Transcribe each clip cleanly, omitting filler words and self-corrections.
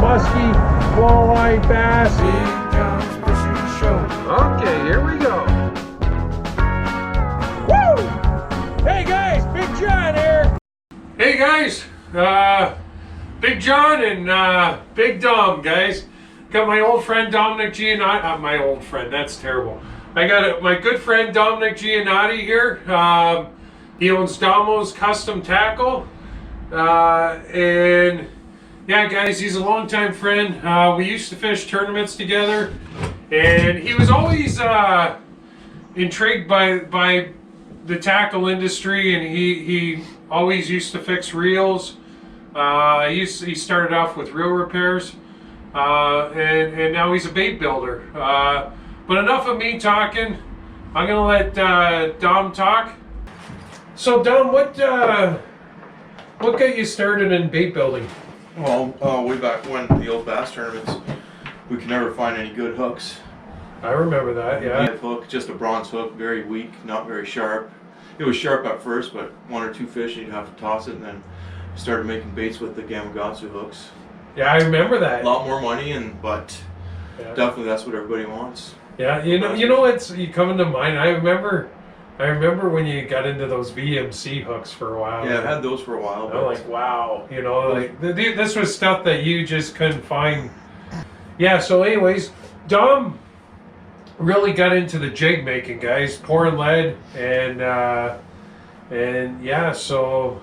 musky walleye bass. Big John's Fishing Show. Okay, here we go. Woo! Hey guys, Big John here. Hey guys, Big John and Big Dom, guys. Got my old friend Dominic Giannotti. My old friend, that's terrible. I got my good friend Dominic Giannotti here. He owns Domo'S Custom Tackle. And yeah, guys, he's a longtime friend. We used to fish tournaments together, and he was always intrigued by the tackle industry, and he always used to fix reels. He started off with reel repairs, and now he's a bait builder. But enough of me talking. I'm gonna let Dom talk. So Dom, what got you started in bait building? Well, way back when, the old bass tournaments, we could never find any good hooks. I remember that, yeah. Hook, just a bronze hook, very weak, not very sharp. It was sharp at first, but one or two fish and you'd have to toss it, and then started making baits with the Gamakatsu hooks. Yeah, I remember that. A lot more money, but yeah. Definitely that's what everybody wants. Yeah, you know what's coming to mind? I remember when you got into those VMC hooks for a while. Yeah, I had those for a while. I'm like, wow, like this was stuff that you just couldn't find. Yeah. So, anyways, Dom really got into the jig making, guys, pouring lead, and yeah. So,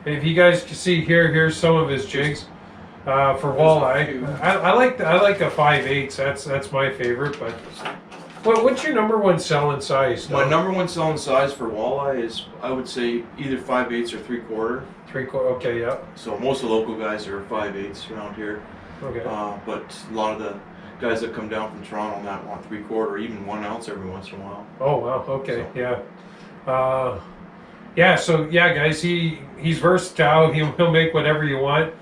if you guys can see here's some of his jigs. For walleye, I like a 5/8. That's my favorite. But what's your number one selling size? My number one selling size for walleye is, I would say, either 5/8 or 3/4. 3/4. Okay, yeah. So most of the local guys are 5/8 around here. Okay. But a lot of the guys that come down from Toronto and that want 3/4, even 1 ounce every once in a while. Oh wow. Okay. So. Yeah. Yeah. So yeah, guys, he's versatile. He'll make whatever you want.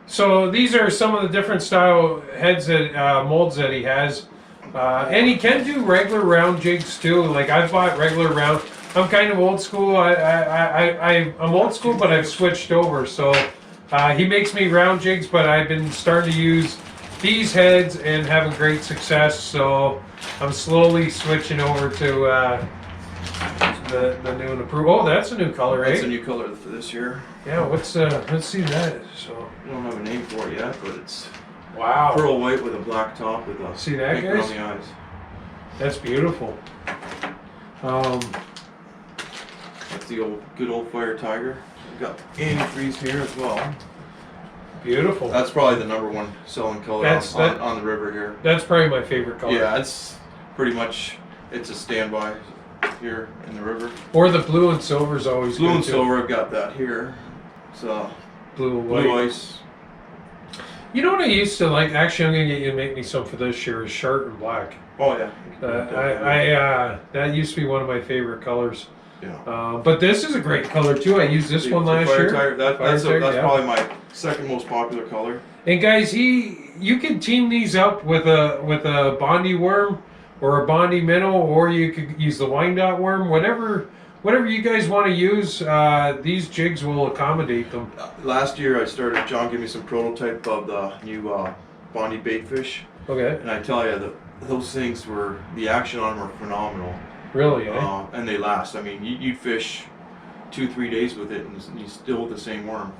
So these are some of the different style heads that molds that he has, and he can do regular round jigs too. Like I've bought regular round. I'm kind of old school. I'm old school, but I've switched over. So he makes me round jigs, but I've been starting to use these heads and having great success. So I'm slowly switching over to the new and improved. Oh, that's a new color, right? That's a new color for this year. Yeah, let's see that. So we don't have a name for it yet, but it's wow, pearl white with a black top with a see that, pink guys? around the eyes. That's beautiful. That's the good old Fire Tiger. We've got antifreeze here as well. Beautiful. That's probably the number one selling color on the river here. That's probably my favorite color. Yeah, it's pretty much, it's a standby here in the river. Or the blue and silver is always blue good and too. silver. I've got that here. So blue ice. You know what I used to like? Actually, I'm gonna get you to make me some for this year. Is sharp and black. Oh yeah. That used to be one of my favorite colors. Yeah. But this is a great color too. I used this one last year. Tiger, that's probably my second most popular color. And guys, you can team these up with a Bondi worm or a Bondi minnow, or you could use the Wyandotte worm. Whatever you guys want to use, these jigs will accommodate them. Last year, John gave me some prototype of the new Bondi baitfish. Okay. And I tell you, those things the action on them are phenomenal. Really, eh? And they last. I mean, you'd fish 2-3 days with it, and you still with the same worm.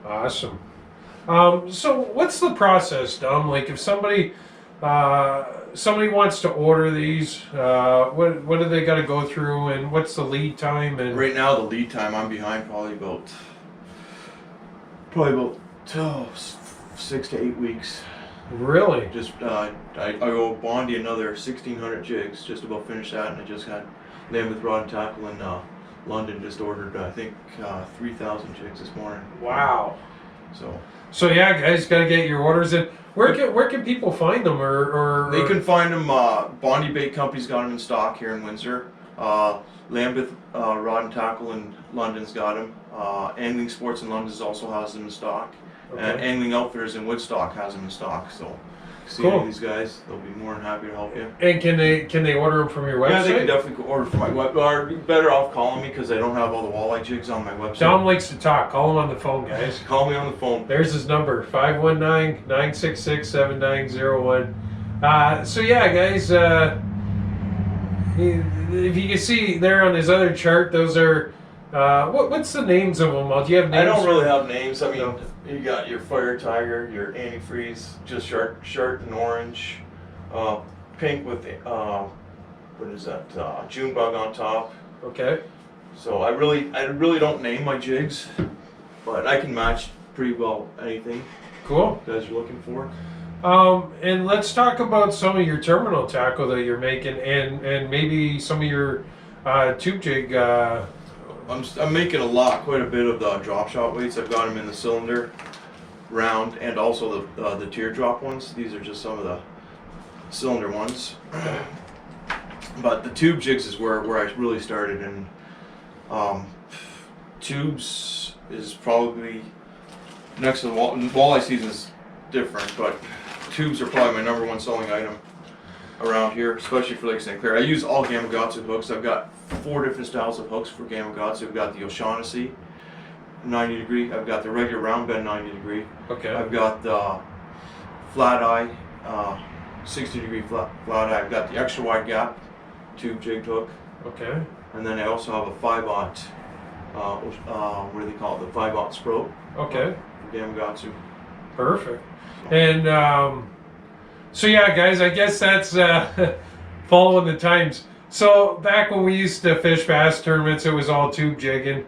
Awesome. So what's the process, Dom? Like if somebody wants to order these, what do they got to go through, and what's the lead time? And right now, the lead time, I'm behind probably about 6 to 8 weeks. Really? Just I owe Bondi another 1,600 jigs. Just about finished that, and I just had Lambeth Rod and Tackle in London just ordered I think 3,000 jigs this morning. Wow. So yeah, guys, got to get your orders in. Where can people find them, or they can find them? Bondi Bait Company's got them in stock here in Windsor. Lambeth Rod and Tackle in London's got them. Angling Sports in London also has them in stock. Okay. And Angling Outfitters in Woodstock has them in stock. So see Cool. any of these guys, they'll be more than happy to help you. And can they order them from your website? Yeah, they can definitely order from my web. Or better off calling me because I don't have all the walleye jigs on my website. Dom likes to talk. Call him on the phone, guys. Call me on the phone. There's his number, 519-966-7901. So yeah, guys, if you can see there on his other chart, those are, what's the names of them? Do you have names? I don't really have names. I mean, No. you got your Fire Tiger, your antifreeze, just shirt and orange, pink with what is that? June bug on top. Okay. So I really don't name my jigs, but I can match pretty well anything Cool. you guys are looking for. And let's talk about some of your terminal tackle that you're making, and maybe some of your tube jig. I'm making quite a bit of the drop shot weights. I've got them in the cylinder, round, and also the teardrop ones. These are just some of the cylinder ones. But the tube jigs is where I really started, and tubes is probably next to the walleye season is different, but tubes are probably my #1 selling item around here, especially for Lake St. Clair. I use all Gamakatsu hooks. I've got 4 different styles of hooks for Gamakatsu. I've got the O'Shaughnessy 90 degree. I've got the regular round bend 90 degree. Okay. I've got the flat eye 60 degree flat eye. I've got the extra wide gap tube jigged hook, Okay. and then I also have a 5/0 what do they call it? The 5/0 Spro. Okay. For Gamakatsu. Perfect. And so yeah, guys, I guess that's following the times. So back when we used to fish bass tournaments, it was all tube jigging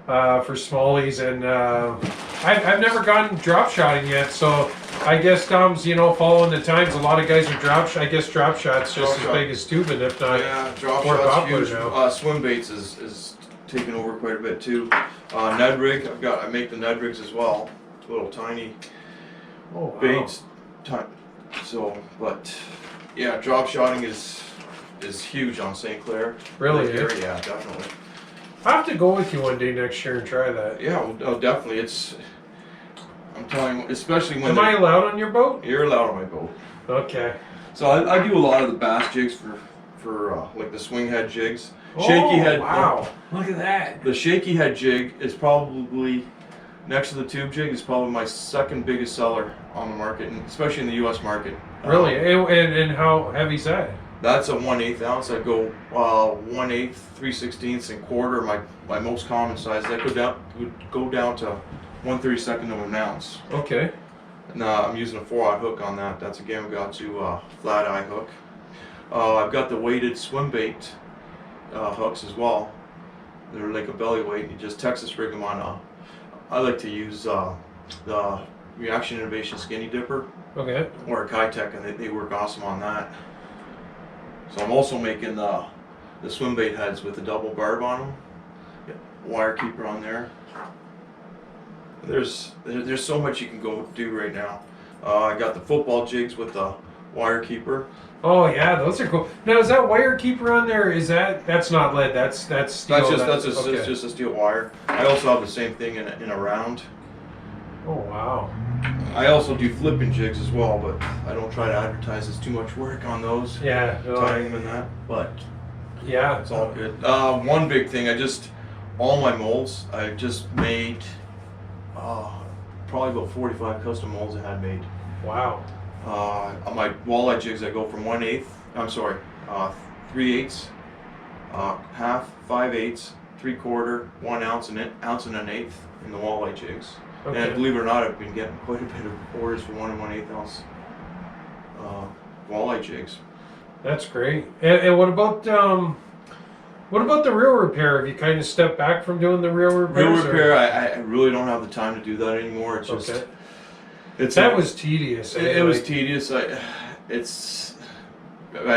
for smallies, and I've never gone drop shotting yet. So I guess Dom's, following the times. A lot of guys are drop shots just Drop as shot. big as tubing, if not. Yeah, drop more shots popular huge. now. Swim baits is taking over quite a bit too. Ned rig, I make the Ned rigs as well. Little tiny Oh, wow. baits. So, but yeah, drop shotting is huge on St. Clair. Really, Lake eh? Erie, yeah, definitely. I have to go with you one day next year and try that. Yeah, well, definitely. I'm telling you, especially when Am I allowed on your boat? you're allowed on my boat. Okay. So I do a lot of the bass jigs for like the swing head jigs. Shaky head. Wow. Look at that. The shaky head jig is probably, next to the tube jig, is probably my second biggest seller on the market, and especially in the U.S. market. Really? And how heavy's that? That's a 1/8 ounce. I go 1/8, 3/16 and quarter. My most common size. That would go down to 1/32 of an ounce. Okay. And I'm using a 4/0 hook on that. That's a Gamakatsu flat eye hook. I've got the weighted swim bait hooks as well. They're like a belly weight. You just Texas rig them on. I like to use the Reaction Innovation Skinny Dipper Okay. or a Kitech, and they work awesome on that. So I'm also making the swim bait heads with the double barb on them. Wire keeper on there. There's so much you can go do right now. I got the football jigs with the wire keeper. Oh yeah, those are cool. Now is that wire keeper on there? That's not lead. That's steel. That's okay. it's just a steel wire. I also have the same thing in a round. Oh wow. I also do flipping jigs as well, but I don't try to advertise. It's too much work on those. Yeah. No, Tying them in that, but yeah. it's all good. One big thing, all my molds, I just made probably about 45 custom molds I had made. Wow. On my walleye jigs, I go from 3/8, half, 5/8, 3/4, 1 ounce, and an ounce and an eighth in the walleye jigs. Okay. And believe it or not, I've been getting quite a bit of orders for 1 1/8 ounce walleye jigs. That's great. And what about the reel repair? Have you kind of stepped back from doing the reel repair? Reel repair, I really don't have the time to do that anymore. It's just, Okay. that was tedious. It was tedious. I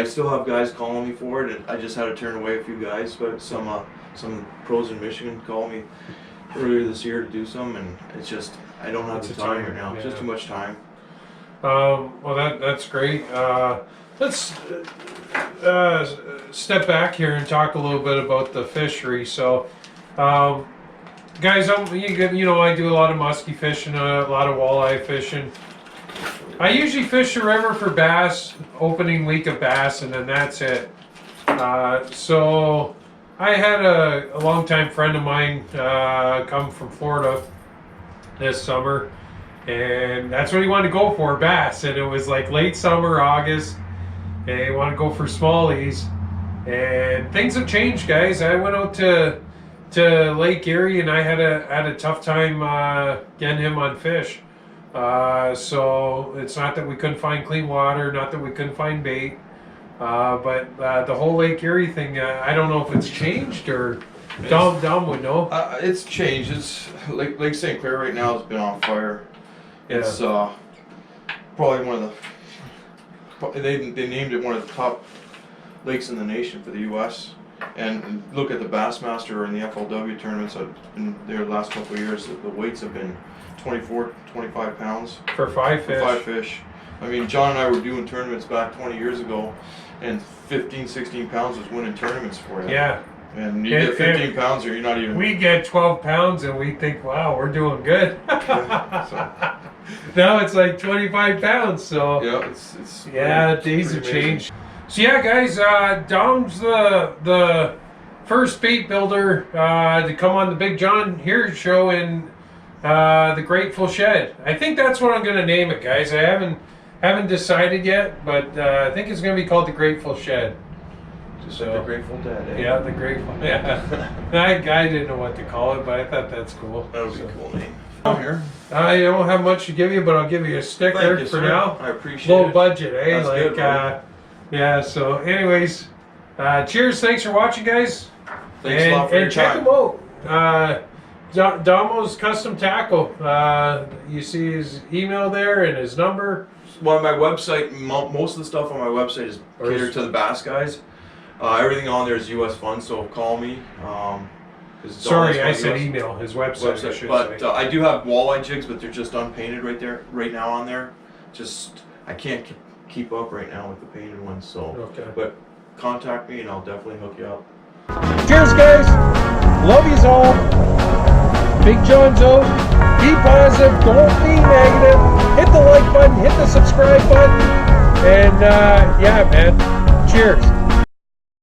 still have guys calling me for it, and I just had to turn away a few guys. But some pros in Michigan called me earlier this year to do some, and it's just I don't have It's the a time time, right now. It's just yeah. too much time. Well, that's great. Let's step back here and talk a little bit about the fishery. So, guys, I do a lot of musky fishing, a lot of walleye fishing. I usually fish the river for bass, opening week of bass, and then that's it. So I had a longtime friend of mine come from Florida this summer, and that's what he wanted to go for, bass. And it was like late summer, August, and he wanted to go for smallies. And things have changed, guys. I went out to Lake Erie, and I had a tough time getting him on fish. So it's not that we couldn't find clean water, not that we couldn't find bait, but the whole Lake Erie thing, I don't know if it's changed or Dom would know. It's changed. It's Lake St. Clair right now has been on fire. It's probably one of the, they named it one of the top lakes in the nation for the U.S. And look at the Bassmaster and the FLW tournaments that have been there the last couple of years. The weights have been 24, 25 pounds. For 5 fish. For 5 fish. I mean, John and I were doing tournaments back 20 years ago, and 15, 16 pounds was winning tournaments for you. Yeah. And you get 15 pounds or you're not even... We get 12 pounds and we think, wow, we're doing good. Now it's like 25 pounds, so... Yeah, it's yeah, days have changed. So yeah, guys, Dom's the first bait builder to come on the Big John here show in the Grateful Shed. I think that's what I'm going to name it, guys. I haven't decided yet, but I think it's going to be called the Grateful Shed. Just like the Grateful Dead, eh? Yeah, the Grateful. Yeah, I didn't know what to call it, but I thought that's cool. That would be a cool name. I'm here. I don't have much to give you, but I'll give you a sticker Thank you, for sir. now. I appreciate Low it. budget, eh? That's good, buddy. Yeah. So, anyways, cheers. Thanks for watching, guys. Thanks a lot for your check time. him out. Domo'S Custom Tackle. You see his email there and his number. Well, my website, most of the stuff on my website is catered to the bass guys. Everything on there is U.S. funds, so call me. Sorry, I said email. His website. I should but say. I do have walleye jigs, but they're just unpainted right now on there. Just I can't keep up right now with the painted ones. So, Okay. But contact me and I'll definitely hook you up. Cheers, guys. Love yous all. Big John's out. Be positive. Don't be negative. Hit the like button. Hit the subscribe button. And yeah, man. Cheers.